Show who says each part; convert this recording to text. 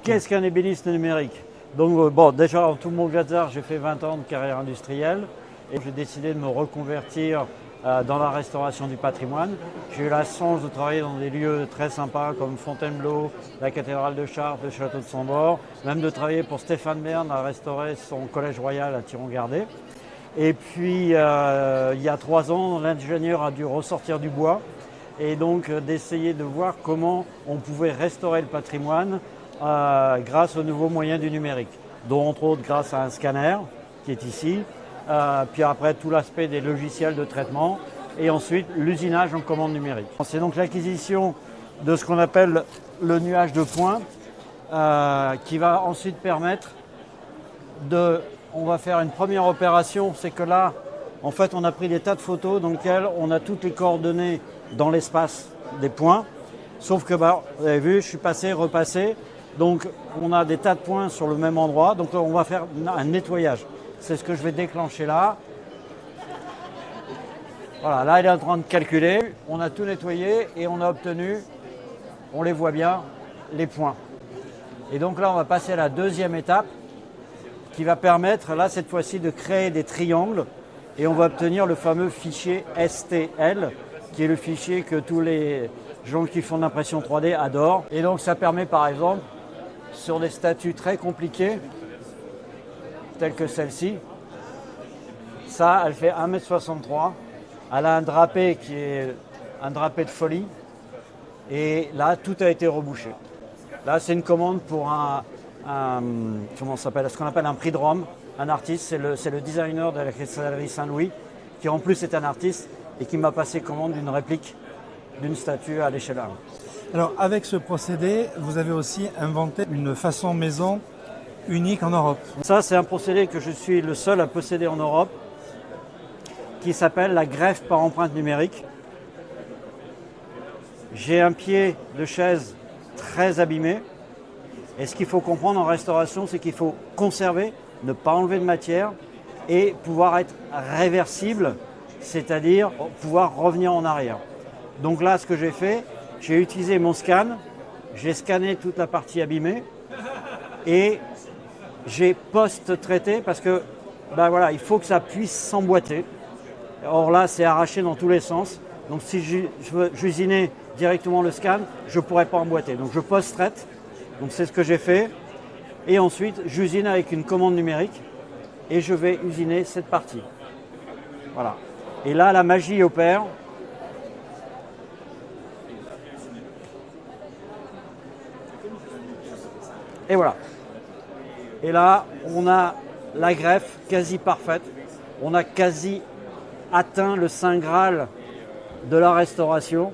Speaker 1: Qu'est-ce qu'un ébéniste numérique? Donc bon, déjà en tout mon hasard, j'ai fait 20 ans de carrière industrielle et j'ai décidé de me reconvertir dans la restauration du patrimoine. J'ai eu la chance de travailler dans des lieux très sympas comme Fontainebleau, la cathédrale de Chartres, le château de Sambord, même de travailler pour Stéphane Bern à restaurer son collège royal à Thiron-Gardais. Et puis il y a 3 ans, l'ingénieur a dû ressortir du bois et donc d'essayer de voir comment on pouvait restaurer le patrimoine grâce aux nouveaux moyens du numérique, dont entre autres grâce à un scanner qui est ici, puis après tout l'aspect des logiciels de traitement et ensuite l'usinage en commande numérique. C'est donc l'acquisition de ce qu'on appelle le nuage de points qui va ensuite permettre on va faire une première opération, c'est que là, en fait, on a pris des tas de photos dans lesquelles on a toutes les coordonnées dans l'espace des points, sauf que, vous avez vu, je suis passé, repassé, donc on a des tas de points sur le même endroit, donc on va faire un nettoyage. C'est ce que je vais déclencher là. Voilà, là il est en train de calculer, on a tout nettoyé et on a obtenu, on les voit bien, les points. Et donc là on va passer à la deuxième étape, qui va permettre, là, cette fois-ci, de créer des triangles et on va obtenir le fameux fichier STL, qui est le fichier que tous les gens qui font de l'impression 3D adorent. Et donc, ça permet, par exemple, sur des statues très compliquées, telles que celle-ci, ça, elle fait 1,63 m, elle a un drapé qui est un drapé de folie, et là, tout a été rebouché. Là, c'est une commande pour comment ça s'appelle, ce qu'on appelle un prix de Rome, un artiste, c'est le designer de la cristallerie Saint-Louis, qui en plus est un artiste et qui m'a passé commande d'une réplique d'une statue à l'échelle 1.
Speaker 2: Alors avec ce procédé, vous avez aussi inventé une façon maison unique en Europe.
Speaker 1: Ça, c'est un procédé que je suis le seul à posséder en Europe, qui s'appelle la greffe par empreinte numérique. J'ai un pied de chaise très abîmé. Et ce qu'il faut comprendre en restauration, c'est qu'il faut conserver, ne pas enlever de matière et pouvoir être réversible, c'est-à-dire pouvoir revenir en arrière. Donc là, ce que j'ai fait, j'ai utilisé mon scan, j'ai scanné toute la partie abîmée et j'ai post-traité parce que il faut que ça puisse s'emboîter. Or là, c'est arraché dans tous les sens. Donc si je veux usiner directement le scan, je ne pourrais pas emboîter. Donc je post-traite. Donc c'est ce que j'ai fait. Et ensuite, j'usine avec une commande numérique et je vais usiner cette partie. Voilà. Et là, la magie opère. Et voilà. Et là, on a la greffe quasi parfaite. On a quasi atteint le Saint Graal de la restauration.